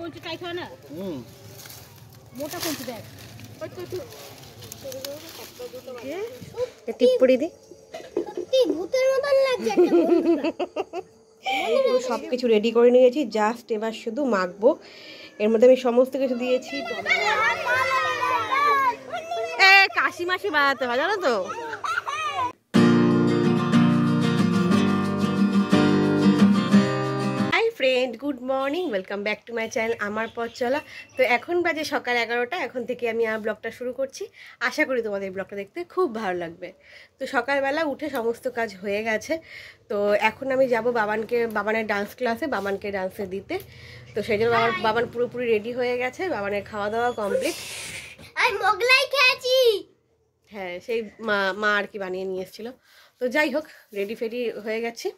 কঞ্চি tight হয় না? মোটা কঞ্চি দেখ। টিপ্পড়ি দি সত্যি ভূতের মতন লাগছে একটা বন্ধুরা। সবকিছু রেডি করে নিয়েছি, জাস্ট এবার শুধু মাখবো। এর মধ্যে আমি সমস্ত কিছু দিয়েছি। কাশি মাসি বানাতে হয় জানো তো। Friend, good morning, welcome back to my channel আমার পথ চলা। তো এখন বাজে সকাল 11টা। এখন থেকে আমি আর ব্লগটা শুরু করছি। আশা করি তোমাদের এই ব্লগটা দেখতে খুব ভালো লাগবে। তো সকালবেলা উঠে সমস্ত কাজ হয়ে গেছে। তো এখন আমি যাব বাবানের ডান্স ক্লাসে, বাবানকে ডান্সে দিতে। তো সেই জন্য বাবান পুরোপুরি রেডি হয়ে গেছে। বাবানের খাওয়া দাওয়া কমপ্লিট। আমি মোগলাই খেয়েছি। হ্যাঁ, সেই মা আর কি বানিয়ে নিয়ে এসেছিলো। তো যাই হোক, রেডি ফেডি হয়ে গেছি।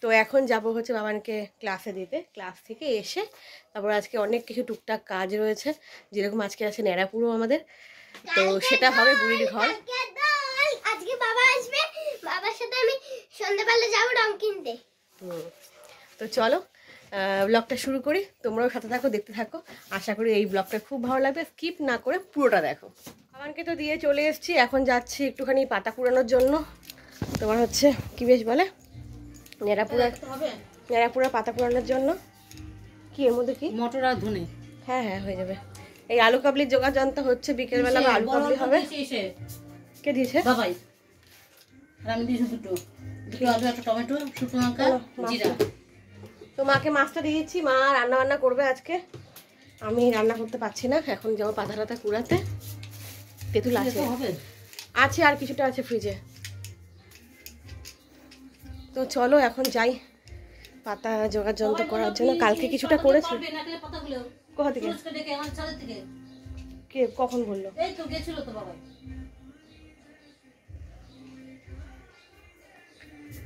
তো এখন যাব হচ্ছে বাবানকে ক্লাসে দিতে। ক্লাস থেকে এসে তারপর আজকে অনেক কিছু টুকটাক কাজ রয়েছে, যেরকম আজকে আছে ন্যাড়াপুরো আমাদের। তো সেটা হবে বুড়ির ঘর। আজকে বাবা আসবে, বাবার সাথে আমি সন্ধ্যাবেলা যাবো রং কিনতে। তো চলো ব্লগটা শুরু করি। তোমরাও সাথে থাকো, দেখতে থাকো। আশা করি এই ব্লগটা খুব ভালো লাগবে, স্কিপ না করে পুরোটা দেখো। বাবানকে তো দিয়ে চলে এসেছি, এখন যাচ্ছি একটুখানি পাতা কুড়ানোর জন্য। তোমার হচ্ছে কি বেশ বলে ন্যাড়াপুরা পাতা কুড়ানোর জন্য। কি এর মধ্যে কি মটর আর ধনে? হ্যাঁ হ্যাঁ, হয়ে যাবে। এই আলু কাবলির জোগাড় যন্ত্র হচ্ছে, বিকেলবেলা আলু কাবলি হবে। কে দিয়েছে? বাবাই। আর আমি দিয়েছি দুটো আলু, একটা টমেটো, শুকনো লঙ্কা, জিরা। তো মাকে মাছটা দিয়েছি, মা রান্না বান্না করবে আজকে। আমি রান্না করতে পারছি না, এখন যাবো পাতা টাতা কুড়াতে। তেঁতুল আছে আছে আর কিছুটা আছে ফ্রিজে। তো চলো এখন যাই পাতা জোগাড় যন্ত্র করার জন্য। কালকে কিছুটা করেছি। কোথা থেকে? কে কখন বললো?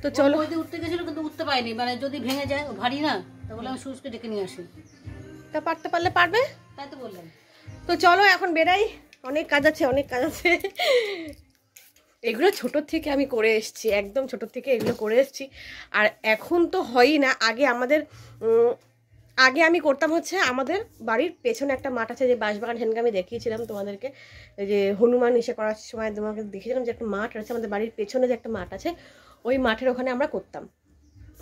তো চলো। উঠতে গেছিল কিন্তু উঠতে পারিনি, মানে যদি ভেঙে যায় ভারী না, তা বলে আমি সুরজকে ডেকে নিয়ে আসি। তা পারতে পারলে পারবে, তাই তো বললাম। তো চলো এখন বেরাই, অনেক কাজ আছে অনেক কাজ আছে। এগুলো ছোটোর থেকে আমি করে এসেছি, একদম ছোটোর থেকে এগুলো করে এসেছি। আর এখন তো হয়ই না। আগে আমি করতাম হচ্ছে আমাদের বাড়ির পেছনে একটা মাঠ আছে, যে বাঁশবাগান, সেখানে আমি দেখিয়েছিলাম তোমাদেরকে, যে হনুমান এসে করার সময় তোমাকে দেখিয়েছিলাম যে একটা মাঠ আছে আমাদের বাড়ির পেছনে, যে একটা মাঠ আছে, ওই মাঠের ওখানে আমরা করতাম।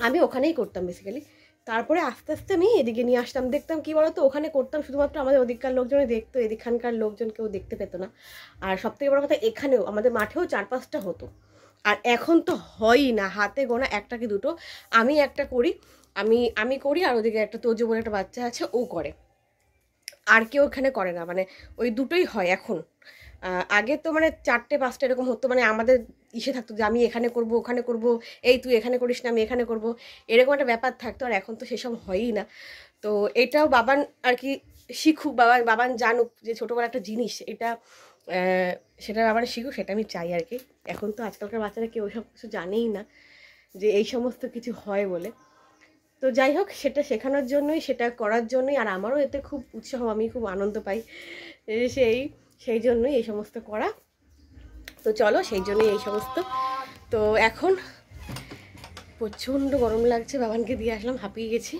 আমি ওখানেই করতাম বেসিক্যালি। তারপরে আস্তে আস্তে আমি এদিকে নিয়ে আসতাম। দেখতাম কি বলতো, ওখানে করতাম শুধুমাত্র আমাদের ওদিককার লোকজনই দেখতো, এদিকখানকার লোকজন কেউ দেখতে পেত না। আর সবথেকে বড় কথা, এখানেও আমাদের মাঠেও 4-5টা হতো। আর এখন তো হয়ই না, হাতে গোনা একটা কি দুটো। আমি একটা করি, আমি করি, আর ওদিকে একটা তোজো বলে একটা বাচ্চা আছে, ও করে। আর কেউ এখানে করে না, মানে ওই দুটোই হয় এখন। আগে তো মানে 4-5টা এরকম হতো, মানে আমাদের ইসে থাকতো যে আমি এখানে করব, ওখানে করব, এই তুই এখানে করিস না আমি এখানে করব, এরকম একটা ব্যাপার থাকতো। আর এখন তো সেসব হয়ই না। তো এটাও বাবান আর কি শিখুক, বাবান জানুক যে ছোটোবেলা একটা জিনিস এটা, সেটা বাবান শিখুক, সেটা আমি চাই আর কি। এখন তো আজকালকার বাচ্চারা কেউ সব কিছু জানেই না যে এই সমস্ত কিছু হয় বলে। তো যাই হোক, সেটা শেখানোর জন্যই, সেটা করার জন্যই, আর আমারও এতে খুব উৎসাহ, আমি খুব আনন্দ পাই সেই জন্যই এই সমস্ত করা। তো চলো, সেই জন্যই এই সমস্ত। তো এখন প্রচণ্ড গরম লাগছে, বাবানকে দিয়ে আসলাম, হাঁপিয়ে গেছি।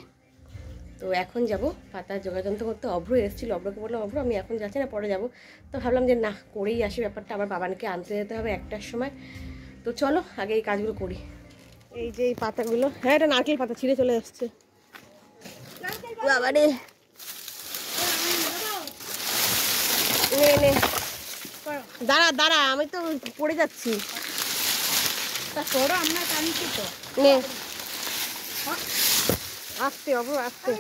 তো এখন যাব পাতা যোগাযন্ত্র করতে। অভ্র এসেছিলো, অভ্রকে বললাম অভ্র আমি এখন যাচ্ছি না, পরে যাব। তো ভাবলাম যে না, করেই আসি ব্যাপারটা, আবার বাবানকে আনতে যেতে হবে 1টার সময়। তো চলো আগে এই কাজগুলো করি। এই যে এই পাতাগুলো, হ্যাঁ এটা নারকেল পাতা, ছিঁড়ে চলে আসছে বাবারে। নে দাঁড়া দাঁড়া, আমি তো পড়ে যাচ্ছি। নে আসতে অবু আসতে।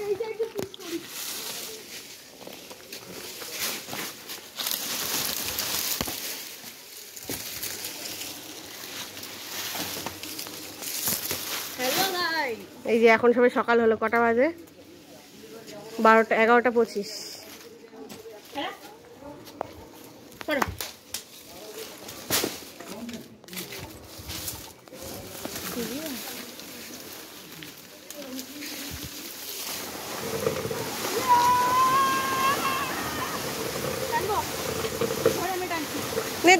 এই যে এখন সবাই সকাল হলো, কটা বাজে? 11:25।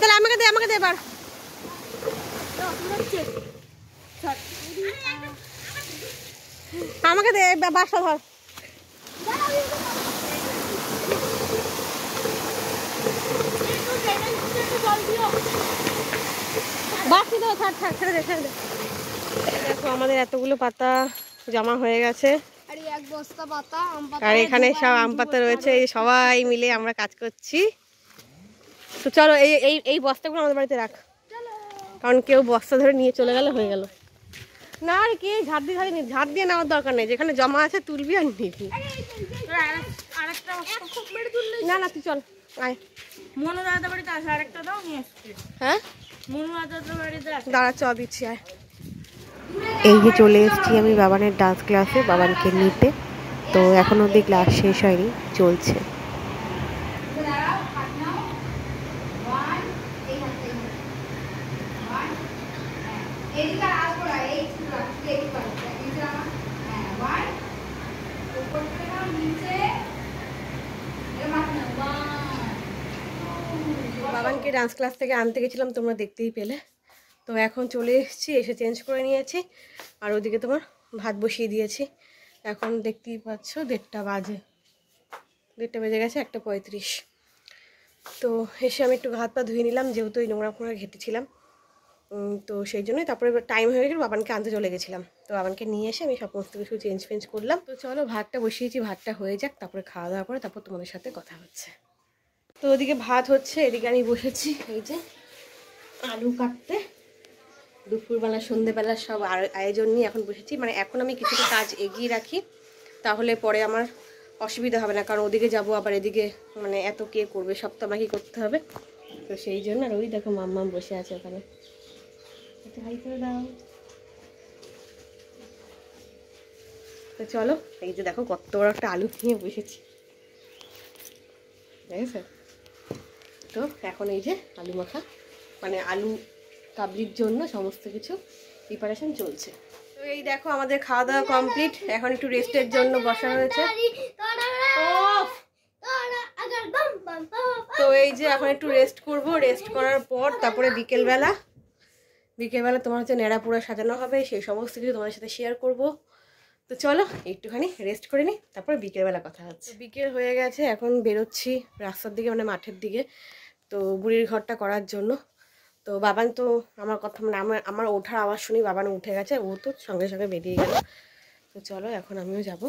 তাহলে আমাকে দে এবার। আমাকে দে, বাসা ধর। বাকি তো ছাড় ছাড় ছেড়ে দে ছেড়ে দে। দেখো আমাদের এতগুলো পাতা জমা হয়ে গেছে, আর এক বস্তা পাতা আম পাতা। আর এখানে সব আম পাতা রয়েছে, এই সবাই মিলে আমরা কাজ করছি। তো চলো এই এই এই বস্তাগুলো আমাদের বাড়িতে রাখ, কারণ কেউ বস্তা ধরে নিয়ে চলে গেলে হয়ে গেল। না আর কি ঝাড় দিয়ে ঝাড় দিয়ে নেওয়ার দরকার নেই, যেখানে জমা আছে তুলবি আর নিবি। না না তুই চল আয়। হ্যাঁ দাঁড়া চ দিচ্ছি আয়। এই যে চলে এসেছি আমি বাবানের ডান্স ক্লাসে বাবানকে নিতে। তো এখন অবধি ক্লাস শেষ হয়নি, চলছে। বাবানকে ডান্স ক্লাস থেকে আনতে গেছিলাম, তোমরা দেখতেই পেলে। তো এখন চলে এসেছি, এসে চেঞ্জ করে নিয়েছি, আর ওদিকে তোমার ভাত বসিয়ে দিয়েছি। এখন দেখতেই পাচ্ছ 1:30 বাজে, 1:30 বেজে গেছে, 1:35। তো এসে আমি একটু হাত পা ধুয়ে নিলাম, যেহেতু ওই নোংরা ফোংরা ঘেটেছিলাম। তো সেই জন্যই তারপরে টাইম হয়ে গেছিলো, বাবানকে আনতে চলে গেছিলাম। তো বাবানকে নিয়ে এসে আমি সমস্ত কিছু চেঞ্জ ফেঞ্জ করলাম। তো চলো ভাতটা বসিয়েছি, ভাতটা হয়ে যাক, তারপরে খাওয়া দাওয়া করে তারপর তোমাদের সাথে কথা হচ্ছে। তো ওদিকে ভাত হচ্ছে, এদিকে আমি বসেছি এই যে আলু কাটতে। দুপুরবেলা সন্ধ্যেবেলা সব আয়োজন নিয়ে এখন বসেছি। মানে এখন আমি কিছুটা কাজ এগিয়ে রাখি, তাহলে পরে আমার অসুবিধা হবে না, কারণ ওদিকে যাব আবার এদিকে মানে এত কে করবে, সব তো আমাকেই করতে হবে। তো সেই জন্য। আর ওই দেখো মাম্মাম বসে আছে ওখানে, একটু হাই করে দাও। তো চলো এই যে দেখো কত বড় একটা আলু নিয়ে বসেছি, দেখেছো? তো এখন এই যে আলু মাখা, মানে আলু কাবলির জন্য সমস্ত কিছু প্রিপারেশন চলছে। তো এই দেখো আমাদের খাওয়া দাওয়া কমপ্লিট, এখন একটু রেস্টের জন্য বসা হয়েছে। তো এই যে এখন একটু রেস্ট করব, রেস্ট করার পর তারপরে বিকেলবেলা তোমার হচ্ছে নেড়াপুরা সাজানো হবে, সেই সমস্ত কিছু তোমাদের সাথে শেয়ার করব। তো চলো একটুখানি রেস্ট করে নিই, তারপরে বিকেলবেলা কথা হচ্ছে। বিকেল হয়ে গেছে, এখন বেরোচ্ছি রাস্তার দিকে, মানে মাঠের দিকে, তো বুড়ির ঘরটা করার জন্য। তো বাবান তো আমার কথা মানে আমার ওঠার আওয়াজ শুনি বাবান উঠে গেছে, ও তো সঙ্গে সঙ্গে বেরিয়ে গেল। তো চলো এখন আমিও যাব।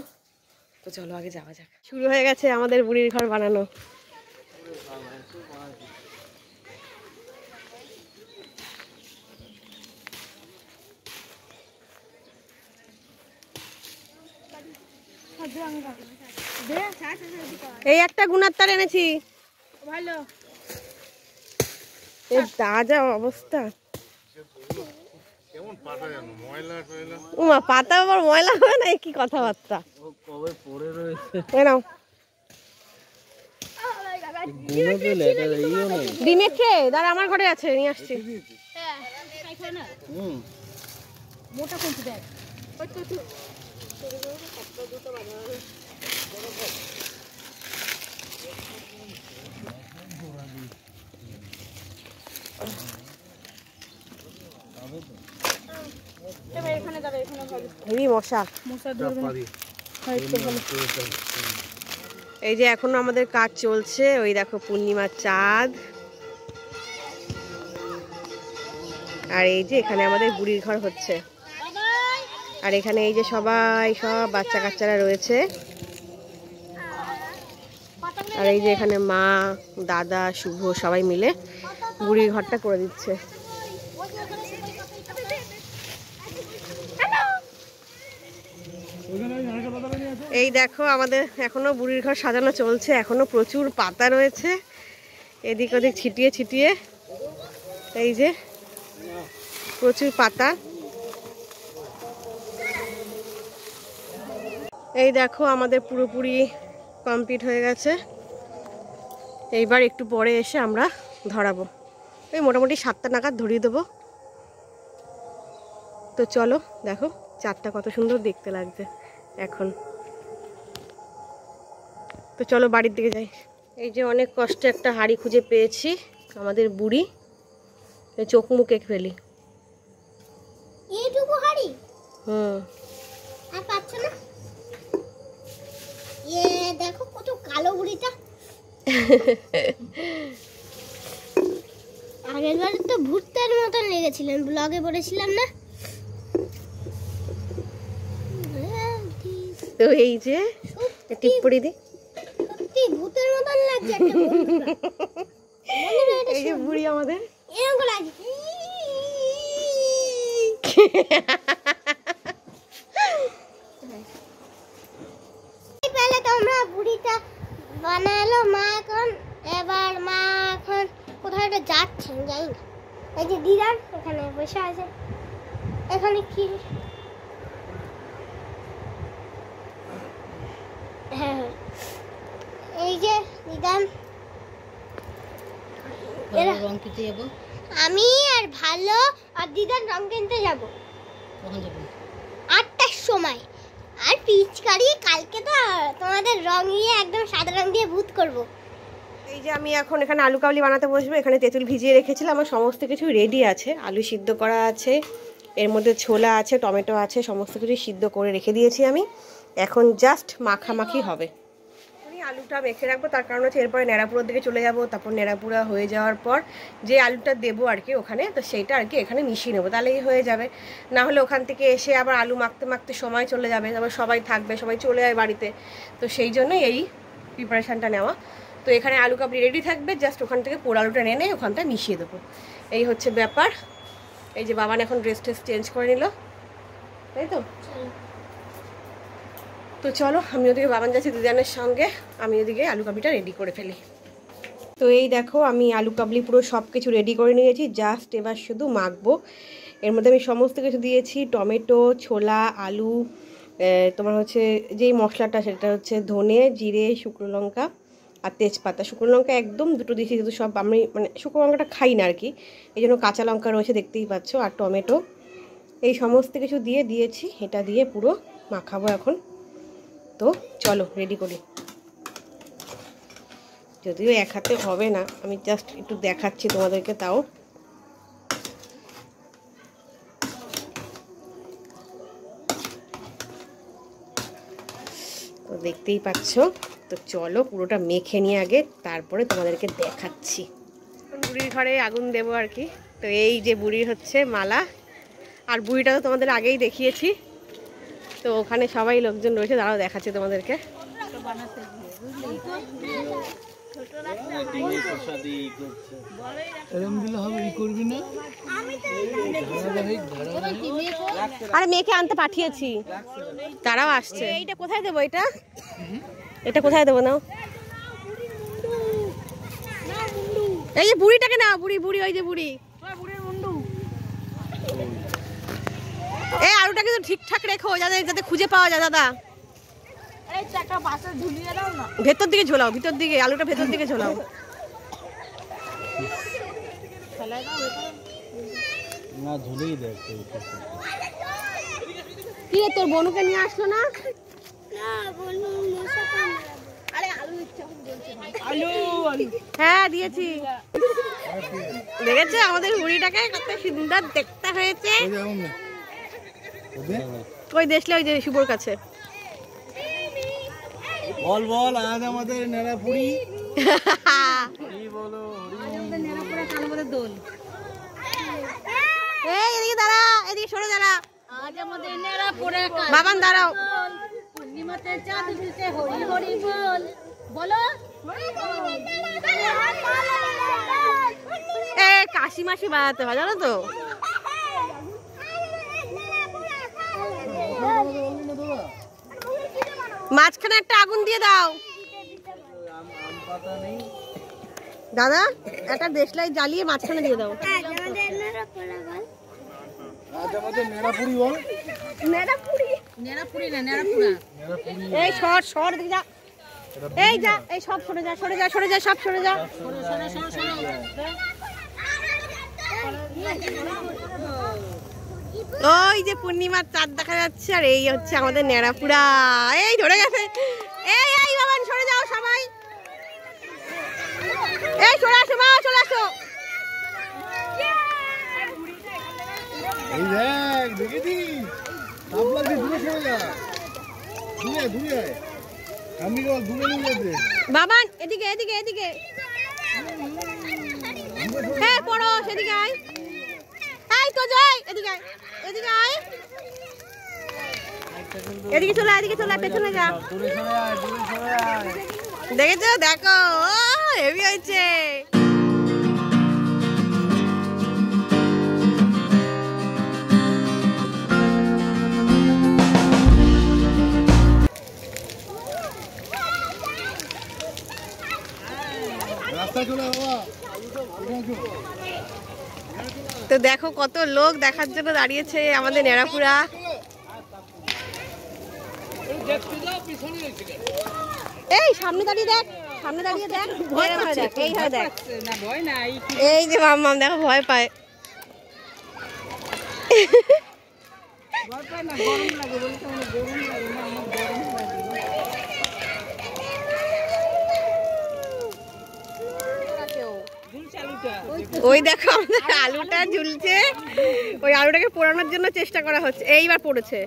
তো চলো আগে যাওয়া যাক। শুরু হয়ে গেছে আমাদের বুড়ির ঘর বানানো। এই একটা গুনার তার এনেছি, ভালো যা অবস্থা। পাতা আবার ময়লা হবে না, কি কথাবার্তা। ডিমের ট্রে দাঁড়া, আমার ঘরে আছে, নিয়ে আসছি। মোটা কোনটি দেখ, মশা। এই যে এখনো আমাদের কাজ চলছে, ওই দেখো পূর্ণিমার চাঁদ। আর এই যে এখানে আমাদের বুড়ির ঘর হচ্ছে, আর এখানে এই যে সবাই সব বাচ্চা কাচ্চারা রয়েছে। আর এই যে এখানে মা, দাদা, শুভ সবাই মিলে বুড়ির ঘরটা করে দিচ্ছে। এই দেখো আমাদের এখনো বুড়ির ঘর সাজানো চলছে, এখনো প্রচুর পাতা রয়েছে এদিক ওদিক ছিটিয়ে ছিটিয়ে। এই যে প্রচুর পাতা। এই দেখো আমাদের পুরোপুরি কমপ্লিট হয়ে গেছে। এইবার একটু পরে এসে আমরা ধরাবো, এই মোটামুটি 7টা নাগাদ ধরিয়ে দেবো। তো চলো দেখো চাঁদটা কত সুন্দর দেখতে লাগছে এখন। তো চলো বাড়ির দিকে যাই। এই যে অনেক কষ্টে একটা হাঁড়ি খুঁজে পেয়েছি, আমাদের বুড়ি চোখ মুখে ফেলি। এইটুকু হাঁড়ি? আর পাচ্ছ না? দেখো কত কালো বুড়িটা। আগের বার তো ভূতের মতন লেগেছিলেন, ব্লগে বলেছিলাম না। তো এই যে টিপ্পড়ি দি সত্যি ভূতের মতন লাগছে একটা বন্ধুরা। এই যে বুড়ি আমাদের এরকম লাগছে। পেলে তোমরা বুড়িটা বানালো মা, এখন এবার মা এখন কোথাও একটা যাচ্ছেন, যাই না। এই যে দিদার এখানে বসে আছে, এখানে কি হ্যাঁ এই যে দিদান রং কিনতে যাবো আমি আর ভালো আর দিদার রং কিনতে যাব। কখন যাবো? 8টার সময়। আর পিচকারি কালকে তো তোমাদের রং দিয়ে একদম সাদা রং দিয়ে ভূত করব। এই যে আমি এখন এখানে আলু কাবলি বানাতে বসবো। এখানে তেঁতুল ভিজিয়ে রেখেছিলাম, আমার সমস্ত কিছু রেডি আছে। আলু সিদ্ধ করা আছে, এর মধ্যে ছোলা আছে, টমেটো আছে, সমস্ত কিছু সিদ্ধ করে রেখে দিয়েছি আমি। এখন জাস্ট মাখামাখি হবে। আমি আলুটা মেখে রাখবো, তার কারণ হচ্ছে এরপরে নেড়াপুরার দিকে চলে যাব। তারপর নেড়াপুরা হয়ে যাওয়ার পর যে আলুটা দেবো আর কি ওখানে, তো সেইটা আর কি এখানে মিশিয়ে নেবো, তাহলেই হয়ে যাবে। না হলে ওখান থেকে এসে আবার আলু মাখতে মাখতে সময় চলে যাবে, আবার সবাই থাকবে, সবাই চলে যায় বাড়িতে। তো সেই জন্যই এই প্রিপারেশানটা নেওয়া। তো এখানে আলু কাবলি রেডি থাকবে, জাস্ট ওখান থেকে পোড়া আলুটা এনে ওখানটা মিশিয়ে দেবো। এই হচ্ছে ব্যাপার। এই যে বাবান এখন ড্রেস ট্রেস চেঞ্জ করে নিল, তাই তো। তো চলো আমি ওদিকে বাবান যাচ্ছি দিদানের সঙ্গে, আমি ওদিকে আলু কাবলিটা রেডি করে ফেলি। তো এই দেখো আমি আলু কাবলি পুরো সব কিছু রেডি করে নিয়েছি, জাস্ট এবার শুধু মাখবো। এর মধ্যে আমি সমস্ত কিছু দিয়েছি, টমেটো, ছোলা, আলু, তোমার হচ্ছে যেই মশলাটা সেটা হচ্ছে ধনে, জিরে, শুকনো লঙ্কা আর তেজপাতা। শুকনো লঙ্কা একদম দুটো দিয়েছি, যেহেতু সব আমি মানে শুকনো লঙ্কাটা খাই না আর কি, এই জন্য কাঁচা লঙ্কা রয়েছে দেখতেই পাচ্ছ, আর টমেটো। এই সমস্ত কিছু দিয়ে দিয়েছি, এটা দিয়ে পুরো মাখাবো এখন। তো চলো রেডি করি। যদিও এক হাতে হবে না, আমি জাস্ট একটু দেখাচ্ছি তোমাদেরকে তাও। তো দেখতেই পাচ্ছ। তো চলো পুরোটা মেখে নিয়ে আগে, তারপরে তোমাদেরকে দেখাচ্ছি। বুড়ির ঘরে আগুন দেবো আর কি। তো এই যে বুড়ির হচ্ছে মালা, আর বুড়িটা তো তোমাদের আগেই দেখিয়েছি। তো ওখানে সবাই লোকজন রয়েছে, দাঁড়াও দেখাচ্ছি তোমাদেরকে। আরে মেয়েকে আনতে পাঠিয়েছি, তারাও আসছে। এইটা কোথায় দেবো? এটা এটা কোথায় দেবো? নাও এই যে বুড়িটাকে নাও, বুড়ি বুড়ি ওই যে বুড়ি। এই আলুটাকে তো ঠিকঠাক রেখো, যাতে খুঁজে পাওয়া যায়। দাদা ভেতর দিকে ঝোলাও, ভিতর দিকে আলুটা ভেতর দিকে ঝোলাও। কি রে, তোর বনুকে নিয়ে আসলো না? হ্যাঁ দিয়েছি। দেখেছো আমাদের বুড়িটাকে কত সুন্দর দেখতে হয়েছে। কই দেখলে? ওই যে শুভর কাছে। বল বল আজ আমাদের নেড়াপুরি কি বলো? আমাদের নেড়াপুরা কানবাদের দোল। এই এদিকে দাঁড়া, এদিকে সরে দাঁড়া। আজ আমাদের নেড়াপুরা বাবান দাঁড়াও। পূর্ণিমাতে চাঁদ উঠেছে, হরি হরি বল। বলো এ কাশি মাসি বাজাতে হয় জানো তো। মাঝখানে একটা আগুন দিয়ে দাও দাদা, একটা দেশলাই জ্বালিয়ে মাঝখানে দিয়ে দাও। নেড়াপুরি বল। নেড়াপুরি নেড়াপুরি না নেড়াপুরা। এই সর দিকে যা, এই যা, এই সব সরে যা, সরে যা, সরে যা, সব সরে যা। ওই যে পূর্ণিমার চাঁদ দেখা যাচ্ছে, আর এই হচ্ছে আমাদের নেড়াপুরা। এই ধরে গেছে। এই এই বাবান সরে যাও সবাই, এই চলে আসো মা, চলে আসো। এই দেখ দেখেছিস তাপলা দিয়ে দূরে সরে যা, দূরে দূরে আমি বল দূরে নিয়ে যেতে। বাবান এদিকে এদিকে এদিকে। হ্যাঁ পড়ো সেদিকে আয়। আয় তো যাই এদিকে আয়, এদিকে আয়, এদিকে চলে আয়, এদিকে চলে আয়, পেছনে যা। দেখেছো দেখো হেভি হয়েছে। তো দেখো কত লোক দেখার জন্য দাঁড়িয়েছে আমাদের নেড়াপুরা। এই সামনে দাঁড়িয়ে দেখ, সামনে দাঁড়িয়ে দেখ, এই হয় দেখ, এই যে মাম্মাম দেখো ভয় পায়। ওই দেখো আমাদের আলুটা ঝুলছে, ওই আলুটাকে পোড়ানোর জন্য চেষ্টা করা হচ্ছে। এইবার পড়েছে,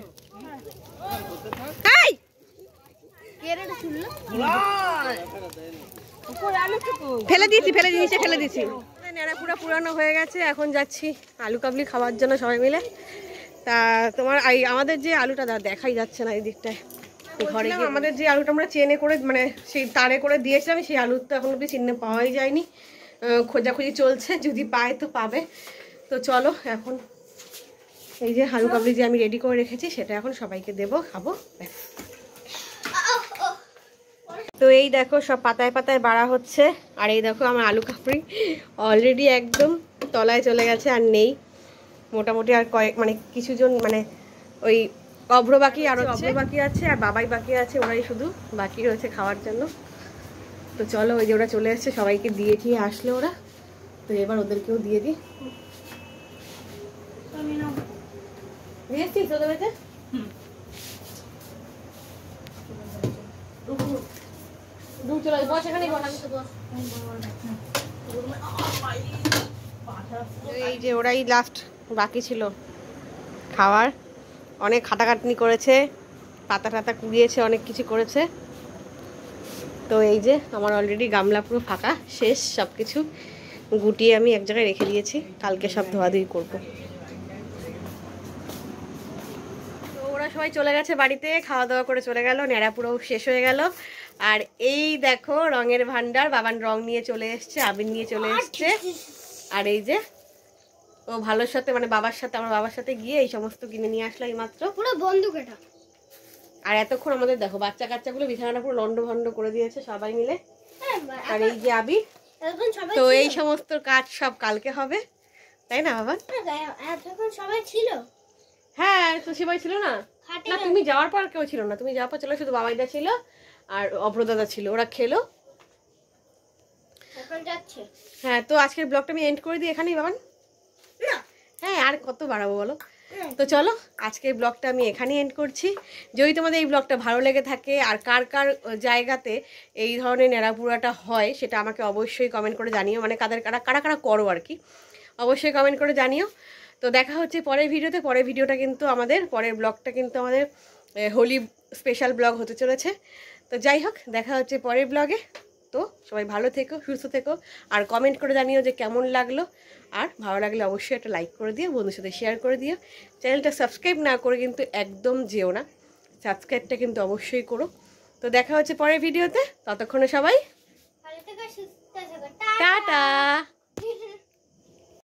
ফেলে দিয়েছি, ফেলে দিয়েছি, ফেলে দিয়েছি। নেড়া পুরা পুরানো হয়ে গেছে, এখন যাচ্ছি আলু কাবলি খাওয়ার জন্য সবাই মিলে। তা তোমার আমাদের যে আলুটা দেখাই যাচ্ছে না এই দিকটায়, ঘরে গিয়ে আমাদের যে আলুটা আমরা চেনে করে মানে সেই তারে করে দিয়েছিলাম, সেই আলুর তো এখন অব্দি চিহ্নে পাওয়াই যায়নি, খোঁজাখুঁজি চলছে, যদি পায় তো পাবে। তো চলো এখন এই যে আলু কাবলি যে আমি রেডি করে রেখেছি সেটা এখন সবাইকে দেবো, খাবো। তো এই দেখো সব পাতায় পাতায় বাড়া হচ্ছে, আর এই দেখো আমার আলু কাবলি অলরেডি একদম তলায় চলে গেছে, আর নেই মোটামুটি। আর কয়েক মানে কিছুজন মানে ওই অভ্র বাকি আর অভ্র বাকি আছে, আর বাবাই বাকি আছে, ওরাই শুধু বাকি রয়েছে খাওয়ার জন্য। তো চলো ওই যে ওরা চলে এসছে, সবাইকে দিয়ে দিয়ে আসলো ওরা, তো এবার ওদেরকেও দিয়ে দিই। দিয়েছিস ওদের বাড়িতে? এই যে ওরাই লাস্ট বাকি ছিল খাওয়ার, অনেক খাটাখাটনি করেছে, পাতা টাতা কুড়িয়েছে, অনেক কিছু করেছে। তো এই যে আমার অলরেডি গামলা পুরো ফাঁকা শেষ, সব কিছু গুটিয়ে আমি এক জায়গায় রেখে দিয়েছি, কালকে সব ধোয়াধুয়ি করবো। তো ওরা সবাই চলে গেছে বাড়িতে, খাওয়া দাওয়া করে চলে গেল, নেড়া পুরো শেষ হয়ে গেল। আর এই দেখো রঙের ভান্ডার, বাবান রং নিয়ে চলে এসছে, আবির নিয়ে চলে এসছে। আর এই যে ও ভালোর সাথে মানে বাবার সাথে, আমার বাবার সাথে গিয়ে এই সমস্ত কিনে নিয়ে আসলো এই মাত্র। পুরো বন্দুক এটা। আর এতক্ষণ আমাদের দেখো বাচ্চা কাচ্চাগুলো বিছানাটা পুরো লন্ড ভন্ড করে দিয়েছে সবাই মিলে। আর এই যে আবির, তো এই সমস্ত কাজ সব কালকে হবে, তাই না বাবা? এতক্ষণ সবাই ছিল। হ্যাঁ তো সবাই ছিল না, না তুমি যাওয়ার পর কেউ ছিল না, তুমি যাওয়ার পর চলে শুধু বাবাইদা ছিল আর অভ্রদাদা ছিল, ওরা খেলো। এখন যাচ্ছে। হ্যাঁ তো আজকের ব্লগটা আমি এন্ড করে দিই এখানেই বাবান। হ্যাঁ আর কত বাড়াবো বলো। তো চলো আজকের ব্লগটা আমি এখানেই এন্ড করছি। যদি তোমাদের এই ব্লগটা ভালো লেগে থাকে আর কার কার জায়গাতে এই ধরনের নেড়াপুরাটা হয় সেটা আমাকে অবশ্যই কমেন্ট করে জানিও, মানে কারা কারা করো আর কি, অবশ্যই কমেন্ট করে জানিও। তো দেখা হচ্ছে পরের ভিডিওতে। পরের ভিডিওটা কিন্তু আমাদের পরের ব্লগটা কিন্তু আমাদের হোলি স্পেশাল ব্লগ হতে চলেছে। তো যাই হোক দেখা হচ্ছে পরের ব্লগে। তো সবাই ভালো থেকো, সুস্থ থেকো, আর কমেন্ট করে জানিও যে কেমন লাগলো। আর ভালো লাগলে অবশ্যই একটা লাইক করে দিও, বন্ধুর সাথে শেয়ার করে দিও। চ্যানেলটা সাবস্ক্রাইব না করে কিন্তু একদম যেও না, সাবস্ক্রাইবটা কিন্তু অবশ্যই করো। তো দেখা হচ্ছে পরের ভিডিওতে, ততক্ষণে সবাই ভালো থেকো, সুস্থ থেকো, টাটা।